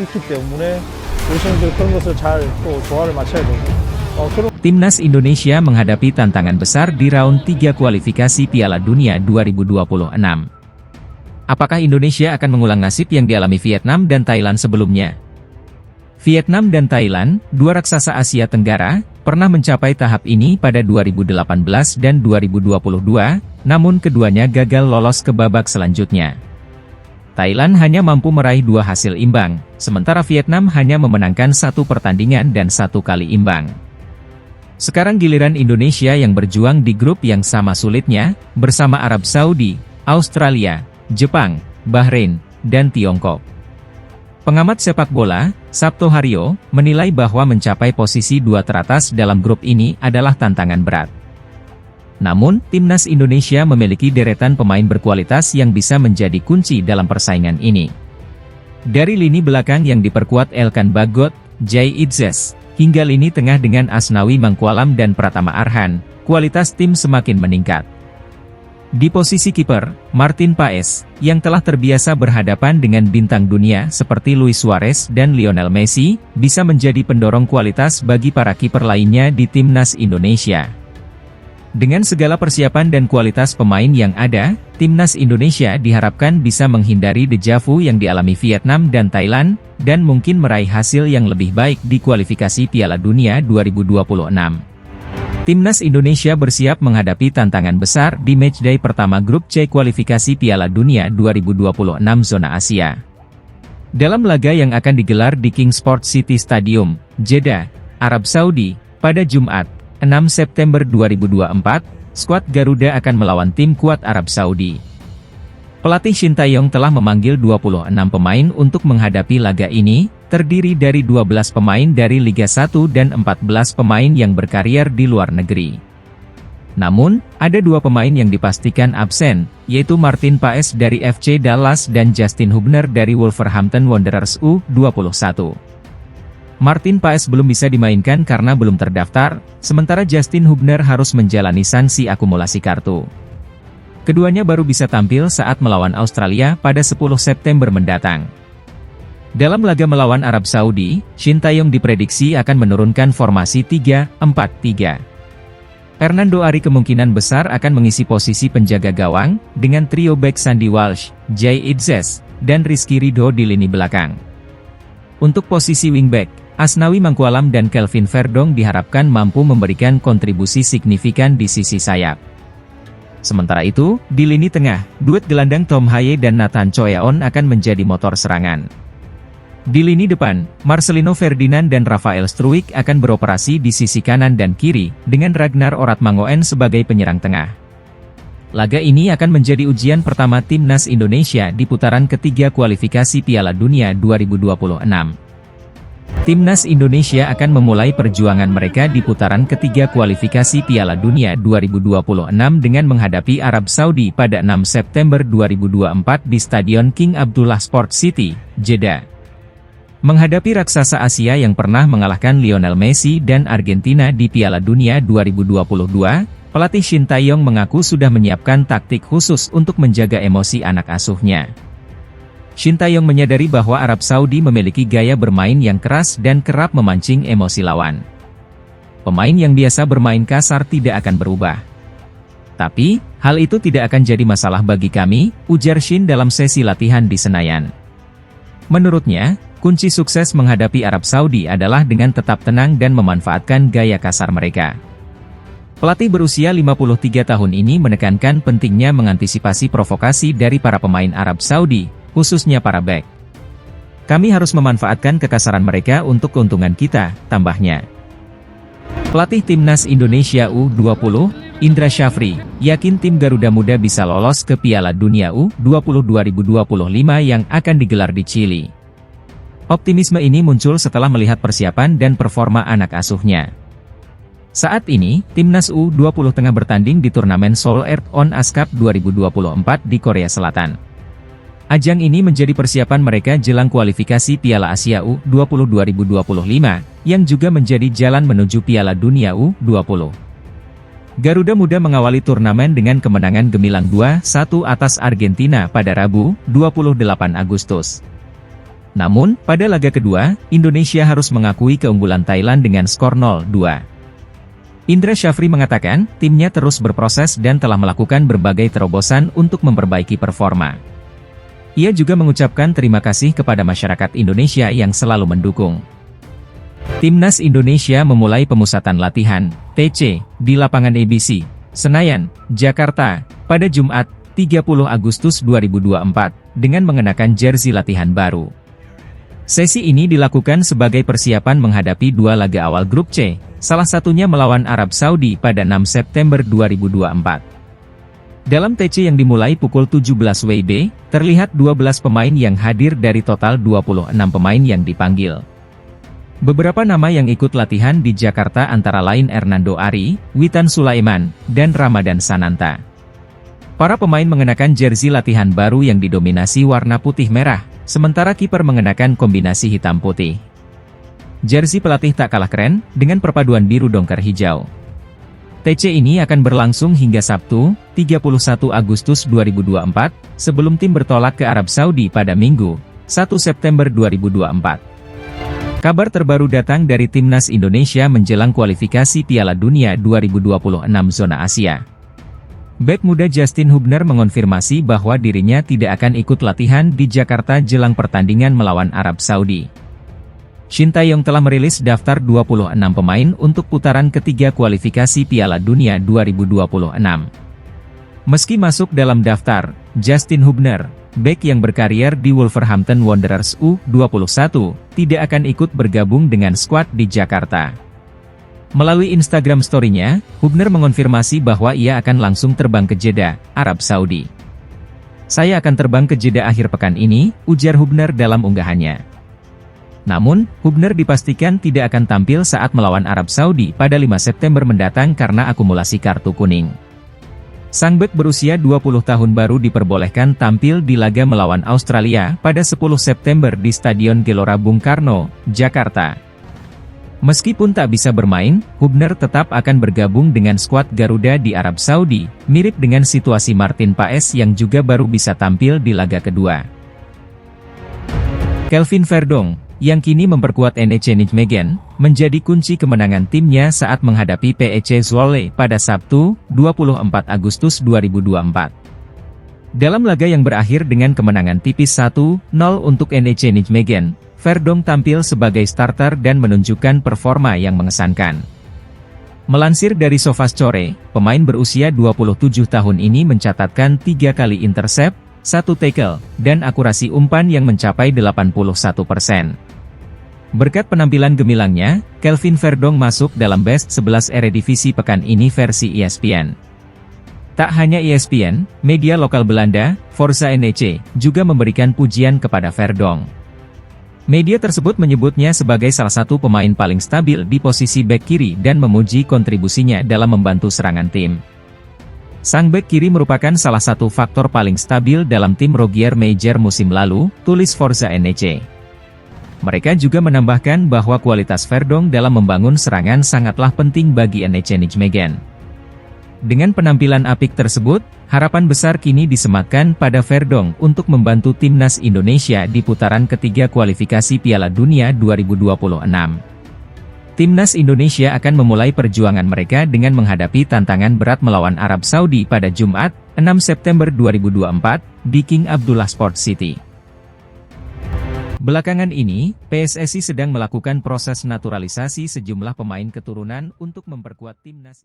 있기 때문에 우리 선수들 그런 것을 잘 또 조화를 맞춰야 되고 Timnas Indonesia menghadapi tantangan besar di round 3 kualifikasi Piala Dunia 2026. Apakah Indonesia akan mengulang nasib yang dialami Vietnam dan Thailand sebelumnya? Vietnam dan Thailand, dua raksasa Asia Tenggara, pernah mencapai tahap ini pada 2018 dan 2022, namun keduanya gagal lolos ke babak selanjutnya. Thailand hanya mampu meraih 2 hasil imbang, sementara Vietnam hanya memenangkan 1 pertandingan dan 1 kali imbang. Sekarang giliran Indonesia yang berjuang di grup yang sama sulitnya, bersama Arab Saudi, Australia, Jepang, Bahrain, dan Tiongkok. Pengamat sepak bola, Sabto Haryo, menilai bahwa mencapai posisi 2 teratas dalam grup ini adalah tantangan berat. Namun, Timnas Indonesia memiliki deretan pemain berkualitas yang bisa menjadi kunci dalam persaingan ini. Dari lini belakang yang diperkuat Elkan Bagot, Jay Itzes, hingga lini tengah dengan Asnawi Mangkualam dan Pratama Arhan, kualitas tim semakin meningkat. Di posisi kiper, Martin Paes, yang telah terbiasa berhadapan dengan bintang dunia seperti Luis Suarez dan Lionel Messi, bisa menjadi pendorong kualitas bagi para kiper lainnya di Timnas Indonesia. Dengan segala persiapan dan kualitas pemain yang ada, Timnas Indonesia diharapkan bisa menghindari dejavu yang dialami Vietnam dan Thailand, dan mungkin meraih hasil yang lebih baik di kualifikasi Piala Dunia 2026. Timnas Indonesia bersiap menghadapi tantangan besar di matchday pertama grup C kualifikasi Piala Dunia 2026 zona Asia. Dalam laga yang akan digelar di King Sport City Stadium, Jeddah, Arab Saudi, pada Jumat, 6 September 2024, skuad Garuda akan melawan tim kuat Arab Saudi. Pelatih Shin Tae-yong telah memanggil 26 pemain untuk menghadapi laga ini, terdiri dari 12 pemain dari Liga 1 dan 14 pemain yang berkarier di luar negeri. Namun, ada 2 pemain yang dipastikan absen, yaitu Martin Paes dari FC Dallas dan Justin Hubner dari Wolverhampton Wanderers U21. Martin Paes belum bisa dimainkan karena belum terdaftar, sementara Justin Hubner harus menjalani sanksi akumulasi kartu. Keduanya baru bisa tampil saat melawan Australia pada 10 September mendatang. Dalam laga melawan Arab Saudi, Shin Tae-yong diprediksi akan menurunkan formasi 3-4-3. Fernando Ari kemungkinan besar akan mengisi posisi penjaga gawang, dengan trio bek Sandy Walsh, Jay Itzes, dan Rizky Ridho di lini belakang. Untuk posisi wingback, Asnawi Mangkualam dan Kelvin Verdong diharapkan mampu memberikan kontribusi signifikan di sisi sayap. Sementara itu, di lini tengah, duet gelandang Tom Haye dan Nathan Choeon akan menjadi motor serangan. Di lini depan, Marcelino Ferdinand dan Rafael Struijk akan beroperasi di sisi kanan dan kiri, dengan Ragnar Oratmangoen sebagai penyerang tengah. Laga ini akan menjadi ujian pertama Timnas Indonesia di putaran ketiga kualifikasi Piala Dunia 2026. Timnas Indonesia akan memulai perjuangan mereka di putaran ketiga kualifikasi Piala Dunia 2026 dengan menghadapi Arab Saudi pada 6 September 2024 di Stadion King Abdullah Sport City, Jeddah. Menghadapi raksasa Asia yang pernah mengalahkan Lionel Messi dan Argentina di Piala Dunia 2022, pelatih Shin Tae-yong mengaku sudah menyiapkan taktik khusus untuk menjaga emosi anak asuhnya. Shin Tae-yong menyadari bahwa Arab Saudi memiliki gaya bermain yang keras dan kerap memancing emosi lawan. Pemain yang biasa bermain kasar tidak akan berubah. Tapi, hal itu tidak akan jadi masalah bagi kami, ujar Shin dalam sesi latihan di Senayan. Menurutnya, kunci sukses menghadapi Arab Saudi adalah dengan tetap tenang dan memanfaatkan gaya kasar mereka. Pelatih berusia 53 tahun ini menekankan pentingnya mengantisipasi provokasi dari para pemain Arab Saudi, khususnya para bek. Kami harus memanfaatkan kekasaran mereka untuk keuntungan kita, tambahnya. Pelatih Timnas Indonesia U20, Indra Syafri, yakin tim Garuda Muda bisa lolos ke Piala Dunia U20 2025 yang akan digelar di Chili. Optimisme ini muncul setelah melihat persiapan dan performa anak asuhnya. Saat ini, Timnas U20 tengah bertanding di turnamen Seoul Earth On Ice Cup 2024 di Korea Selatan. Ajang ini menjadi persiapan mereka jelang kualifikasi Piala Asia U20 2025, yang juga menjadi jalan menuju Piala Dunia U20. Garuda Muda mengawali turnamen dengan kemenangan gemilang 2-1 atas Argentina pada Rabu, 28 Agustus. Namun, pada laga kedua, Indonesia harus mengakui keunggulan Thailand dengan skor 0-2. Indra Syafri mengatakan, timnya terus berproses dan telah melakukan berbagai terobosan untuk memperbaiki performa. Ia juga mengucapkan terima kasih kepada masyarakat Indonesia yang selalu mendukung. Timnas Indonesia memulai pemusatan latihan, TC, di lapangan ABC, Senayan, Jakarta, pada Jumat, 30 Agustus 2024, dengan mengenakan jersey latihan baru. Sesi ini dilakukan sebagai persiapan menghadapi dua laga awal grup C, salah satunya melawan Arab Saudi pada 6 September 2024. Dalam TC yang dimulai pukul 17 WIB, terlihat 12 pemain yang hadir dari total 26 pemain yang dipanggil. Beberapa nama yang ikut latihan di Jakarta antara lain Hernando Ari, Witan Sulaiman, dan Ramadan Sananta. Para pemain mengenakan jersey latihan baru yang didominasi warna putih merah, sementara kiper mengenakan kombinasi hitam putih. Jersey pelatih tak kalah keren, dengan perpaduan biru dongker hijau. TC ini akan berlangsung hingga Sabtu, 31 Agustus 2024, sebelum tim bertolak ke Arab Saudi pada Minggu, 1 September 2024. Kabar terbaru datang dari Timnas Indonesia menjelang kualifikasi Piala Dunia 2026 zona Asia. Bek muda Justin Hubner mengonfirmasi bahwa dirinya tidak akan ikut latihan di Jakarta jelang pertandingan melawan Arab Saudi. Shin Tae-yong telah merilis daftar 26 pemain untuk putaran ketiga kualifikasi Piala Dunia 2026. Meski masuk dalam daftar, Justin Hubner, bek yang berkarier di Wolverhampton Wanderers U21, tidak akan ikut bergabung dengan skuad di Jakarta. Melalui Instagram story-nya, Hubner mengonfirmasi bahwa ia akan langsung terbang ke Jeddah, Arab Saudi. "Saya akan terbang ke Jeddah akhir pekan ini," ujar Hubner dalam unggahannya. Namun, Hubner dipastikan tidak akan tampil saat melawan Arab Saudi pada 5 September mendatang karena akumulasi kartu kuning. Sang bek berusia 20 tahun baru diperbolehkan tampil di laga melawan Australia pada 10 September di Stadion Gelora Bung Karno, Jakarta. Meskipun tak bisa bermain, Hubner tetap akan bergabung dengan skuad Garuda di Arab Saudi, mirip dengan situasi Martin Paes yang juga baru bisa tampil di laga kedua. Kelvin Verdong, yang kini memperkuat NEC Nijmegen, menjadi kunci kemenangan timnya saat menghadapi PEC Zwolle pada Sabtu, 24 Agustus 2024. Dalam laga yang berakhir dengan kemenangan tipis 1-0 untuk NEC Nijmegen, Verdong tampil sebagai starter dan menunjukkan performa yang mengesankan. Melansir dari SofaScore, pemain berusia 27 tahun ini mencatatkan 3 kali intercept, 1 tackle, dan akurasi umpan yang mencapai 81%. Berkat penampilan gemilangnya, Kelvin Verdong masuk dalam Best 11 Eredivisie pekan ini versi ESPN. Tak hanya ESPN, media lokal Belanda, Forza NEC, juga memberikan pujian kepada Verdong. Media tersebut menyebutnya sebagai salah satu pemain paling stabil di posisi bek kiri dan memuji kontribusinya dalam membantu serangan tim. Sang bek kiri merupakan salah satu faktor paling stabil dalam tim Rogier Meijer musim lalu, tulis Forza NEC. Mereka juga menambahkan bahwa kualitas Verdong dalam membangun serangan sangatlah penting bagi NEC Nijmegen. Dengan penampilan apik tersebut, harapan besar kini disematkan pada Verdong untuk membantu timnas Indonesia di putaran ketiga kualifikasi Piala Dunia 2026. Timnas Indonesia akan memulai perjuangan mereka dengan menghadapi tantangan berat melawan Arab Saudi pada Jumat, 6 September 2024, di King Abdullah Sports City. Belakangan ini, PSSI sedang melakukan proses naturalisasi sejumlah pemain keturunan untuk memperkuat timnas.